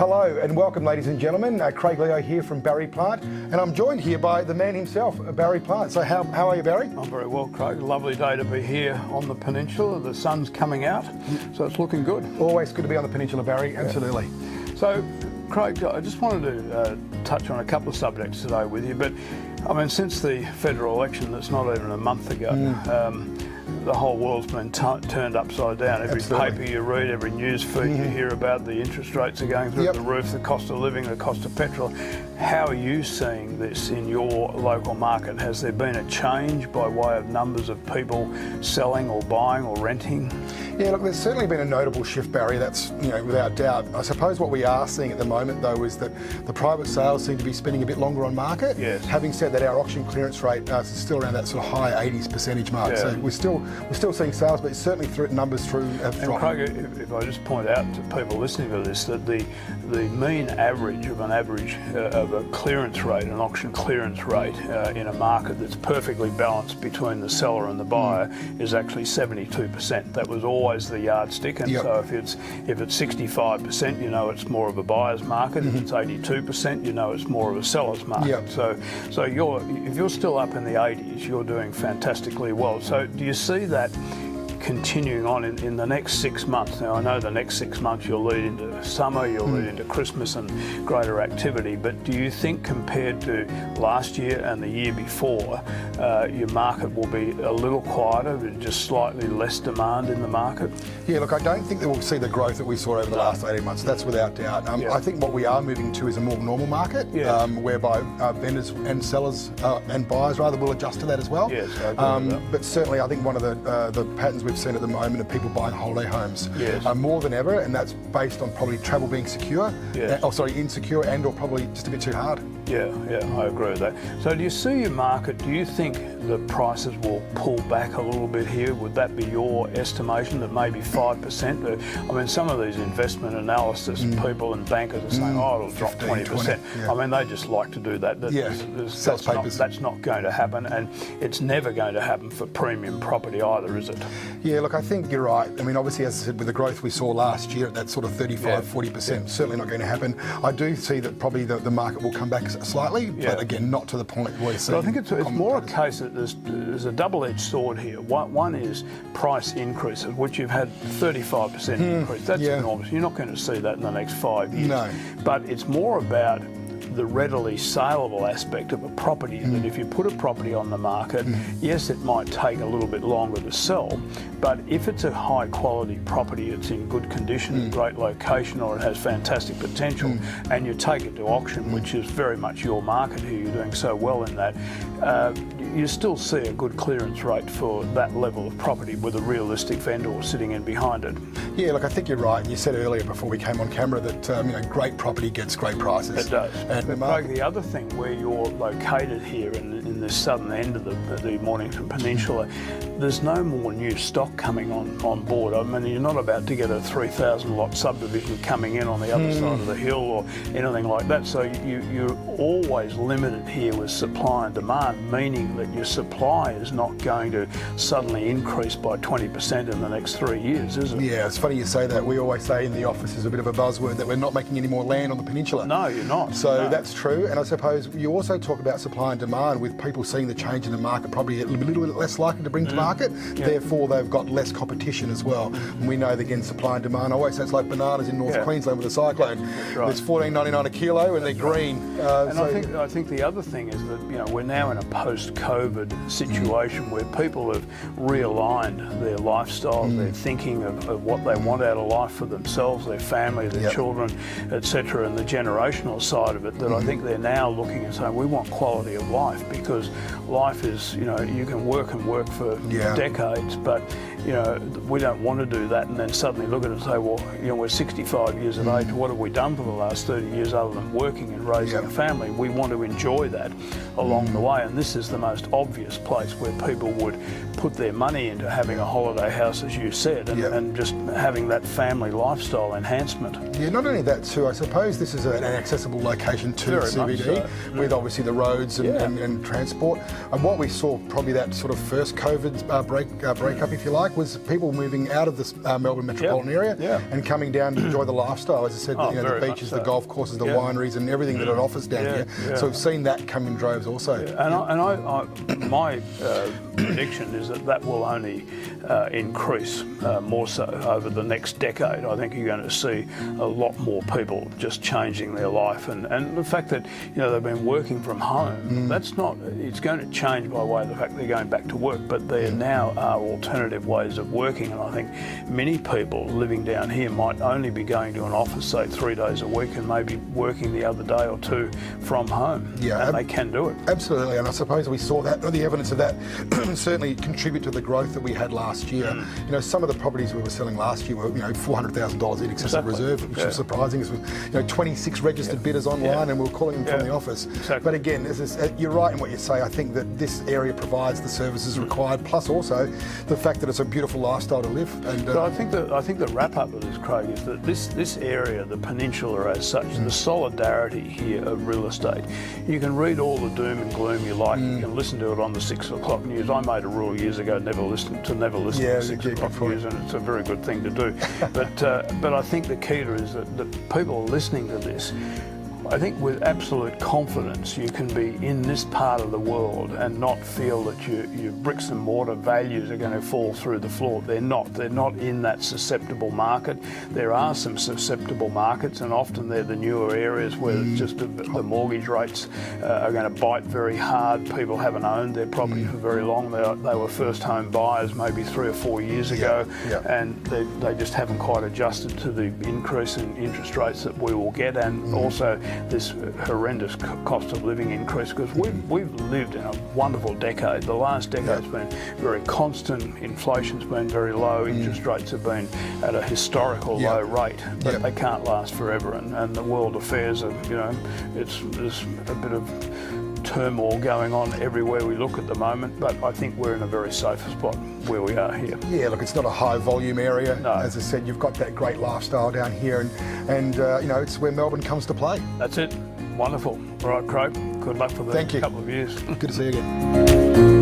Hello and welcome, ladies and gentlemen. Craig Leo here from Barry Plant, and I'm joined here by the man himself, Barry Plant. So how are you, Barry? I'm very well, Craig. Lovely day to be here on the peninsula. The sun's coming out, so it's looking good. Always good to be on the peninsula, Barry, absolutely. So, Craig, I just wanted to touch on a couple of subjects today with you, but I mean, since the federal election, that's not even a month ago, the whole world's been turned upside down. Every paper you read, every news feed you hear about, the interest rates are going through the roof, the cost of living, the cost of petrol. How are you seeing this in your local market? Has there been a change by way of numbers of people selling or buying or renting? Yeah, look, there's certainly been a notable shift, Barry, that's, without doubt. I suppose what we are seeing at the moment, though, is that the private sales seem to be spending a bit longer on market. Yes. Having said that, our auction clearance rate is still around that sort of high 80s% mark. Yeah. So we're still seeing sales, but certainly numbers have dropped. And Craig, if I just point out to people listening to this, that the mean average of a clearance rate, an auction clearance rate in a market that's perfectly balanced between the seller and the buyer is actually 72%. That was always the yardstick, and so if it's 65%, you know it's more of a buyer's market. If it's 82%, you know it's more of a seller's market. So if you're still up in the 80s, you're doing fantastically well. So do you see that continuing on in the next 6 months? Now, I know the next 6 months you'll lead into summer, you'll lead into Christmas and greater activity, but do you think compared to last year and the year before, your market will be a little quieter, but just slightly less demand in the market? Yeah, look, I don't think that we'll see the growth that we saw over the last 18 months. That's without doubt. I think what we are moving to is a more normal market, whereby vendors and sellers and buyers rather will adjust to that as well. Yes, I agree with that. But certainly I think one of the patterns we've seen at the moment of people buying holiday homes more than ever, and that's based on probably travel being insecure and or probably just a bit too hard. Yeah, I agree with that. So do you see your market, do you think the prices will pull back a little bit here? Would that be your estimation, that maybe 5%? I mean, some of these investment analysis people and bankers are saying, it'll drop 20%. I mean, they just like to do that. That's not going to happen, and it's never going to happen for premium property either, is it? Yeah, look, I think you're right. I mean, obviously, as I said, with the growth we saw last year at that sort of 40%, certainly not going to happen. I do see that probably the market will come back slightly, but again, not to the point where But I think it's more a case that there's a double-edged sword here. One is price increases, which you've had 35% increase. That's enormous. You're not going to see that in the next 5 years. No. But it's more about the readily saleable aspect of a property, that if you put a property on the market, yes, it might take a little bit longer to sell, but if it's a high quality property, it's in good condition, great location, or it has fantastic potential, and you take it to auction, which is very much your market here, you're doing so well in that, you still see a good clearance rate for that level of property with a realistic vendor sitting in behind it. Yeah, look, I think you're right. You said earlier before we came on camera that great property gets great prices. It does. But Craig, the other thing, where you're located here in the southern end of the Mornington Peninsula, there's no more new stock coming on board. I mean, you're not about to get a 3,000 lot subdivision coming in on the other side of the hill or anything like that. So you're always limited here with supply and demand, meaning that your supply is not going to suddenly increase by 20% in the next 3 years, is it? Yeah, it's funny you say that. We always say in the office is a bit of a buzzword that we're not making any more land on the peninsula. No, you're not. So that's true. And I suppose you also talk about supply and demand, with people seeing the change in the market, probably a little bit less likely to bring to market. Therefore, they've got less competition as well. And we know that, again, supply and demand. I always say it's like bananas in North Queensland with a cyclone. That's right. It's $14.99 a kilo and they're green. I think the other thing is that we're now in a post-COVID situation where people have realigned their lifestyles, their thinking of what they want out of life for themselves, their family, their children, etc., and the generational side of it. That I think they're now looking and saying, we want quality of life, because life is, you can work and work for decades, but we don't want to do that and then suddenly look at it and say, well, we're 65 years of age, what have we done for the last 30 years other than working and raising a family? We want to enjoy that along the way, and this is the most obvious place where people would put their money into having a holiday house, as you said, and just having that family lifestyle enhancement. Yeah, not only that too, I suppose this is an accessible location to the CBD, with obviously the roads and sport. And what we saw, probably that sort of first COVID breakup, if you like, was people moving out of the Melbourne metropolitan area and coming down to enjoy the lifestyle. As I said, the beaches, the golf courses, the wineries, and everything that it offers down here. So we've seen that come in droves also. My prediction is that will only increase more so over the next decade. I think you're going to see a lot more people just changing their life, and the fact that they've been working from home. That's not. It's going to change by way of the fact they're going back to work, but there now are alternative ways of working, and I think many people living down here might only be going to an office, say 3 days a week, and maybe working the other day or two from home. Yeah, and they can do it. Absolutely, and I suppose we saw that, or the evidence of that, certainly contribute to the growth that we had last year. Some of the properties we were selling last year were $400,000 in excess of reserve, which was surprising. It was 26 registered bidders online, and we were calling them from the office. But again, you're right in what you say. I think that this area provides the services required, plus also the fact that it's a beautiful lifestyle to live. And but I think the wrap up of this, Craig, is that this area, the peninsula as such, the solidarity here of real estate. You can read all the doom and gloom you like. You can listen to it on the 6 o'clock news. I made a rule years ago never listen to the 6 o'clock news, and it's a very good thing to do. But I think the key to it is that people listening to this, I think with absolute confidence you can be in this part of the world and not feel that your bricks and mortar values are going to fall through the floor. They're not. They're not in that susceptible market. There are some susceptible markets, and often they're the newer areas where just the mortgage rates are going to bite very hard. People haven't owned their property for very long. They were first home buyers maybe 3 or 4 years ago, and they just haven't quite adjusted to the increase in interest rates that we will get, and also this horrendous cost of living increase, because we've lived in a wonderful decade. The last decade's been very constant, inflation's been very low, interest rates have been at a historical low rate, but they can't last forever, and the world affairs are, there's a bit of turmoil going on everywhere we look at the moment, but I think we're in a very safe spot where we are here. Yeah, look, it's not a high volume area. No. As I said, you've got that great lifestyle down here, and it's where Melbourne comes to play. That's it. Wonderful. All right, Craig, good luck for the couple of years. Good to see you again.